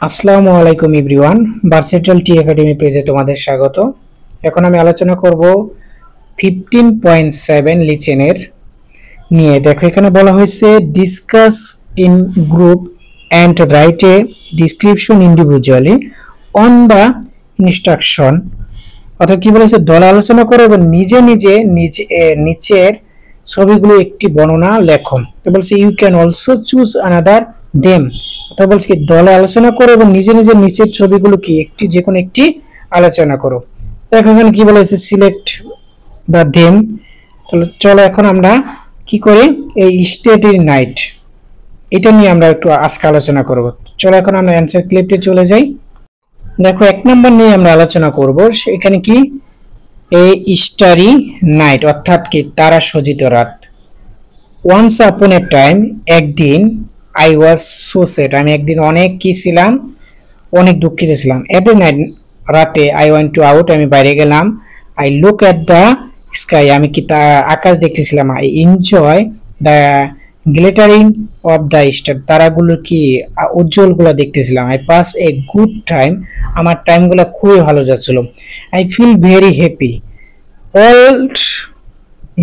আসসালামু আলাইকুম everyone, versatile টি academy পেজে তোমাদের স্বাগত। এখন আমি আলোচনা করব 15.7 লিচেনের নিয়ে। দেখো এখানে বলা হয়েছে discuss in group and write a description individually on the instruction. অর্থাৎ কি বলেছে, দলে আলোচনা করো এবং নিজে নিজে নিচের ছবিগুলো একটি বর্ণনা লেখো। তো বলছে you can also choose another them. তো বলছে কি দলে আলোচনা করো এবং নিজে নিজে নিচের ছবিগুলো কি যে কোনো একটি আলোচনা করো। দেখো এখানে কি বলেছে, সিলেক্ট দ্য দেম। তাহলে চলো এখন আমরা কি করি, এই স্টেডি নাইট এটা নিয়ে আমরা একটু আজকে আলোচনা করব। চলো এখন আমরা অ্যানসার ক্লিপে চলে যাই। দেখো 1 নম্বর নিয়ে আমরা আলোচনা করব। এখানে কি এই স্টারি নাইট অর্থাৎ কি তারা সজ্জিত রাত। ওয়ান্স আপন এ টাইম, একদিন, আই ওয়াজ সো স্যাড, আমি একদিন অনেক কি ছিলাম, অনেক দুঃখিত ছিলাম। এভরি নাইট, রাতে, আই ওয়েন্ট টু আউট, আমি বাইরে গেলাম। I look at the sky, আমি কি তা আকাশ দেখতেছিলাম। I enjoy the glittering of the star, তারাগুলো কি উজ্জ্বলগুলো দেখতেছিলাম। I pass a good time, আমার টাইমগুলো খুবই ভালো যাচ্ছিল। I feel very happy, all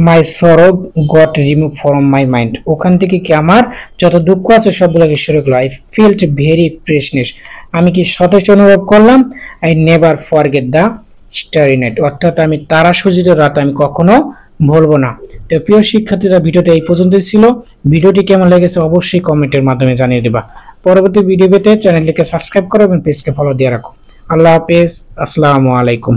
my sorrow got remove from my mind, ওখান থেকে কি আমার যত দুঃখ আছে সবগুলোকে সরে গেল। আই ফিল্ট ভেরি ফ্রেশনেস, আমি কি সতেজ অনুভব করলাম। I never forget the starry night, অর্থাৎ আমি তারা সজ্জিত রাত আমি কখনো ভুলবো না। তো প্রিয় শিক্ষার্থীরা, ভিডিওটা এই পর্যন্তই ছিল। ভিডিওটি কেমন লেগেছে অবশ্যই কমেন্টের মাধ্যমে জানিয়ে দেবা। পরবর্তী ভিডিও পেতে চ্যানেলটিকে সাবস্ক্রাইব করো এবং পেজকে ফলো দিয়ে রাখো। আল্লাহ হাফেজ, আসসালামু আলাইকুম।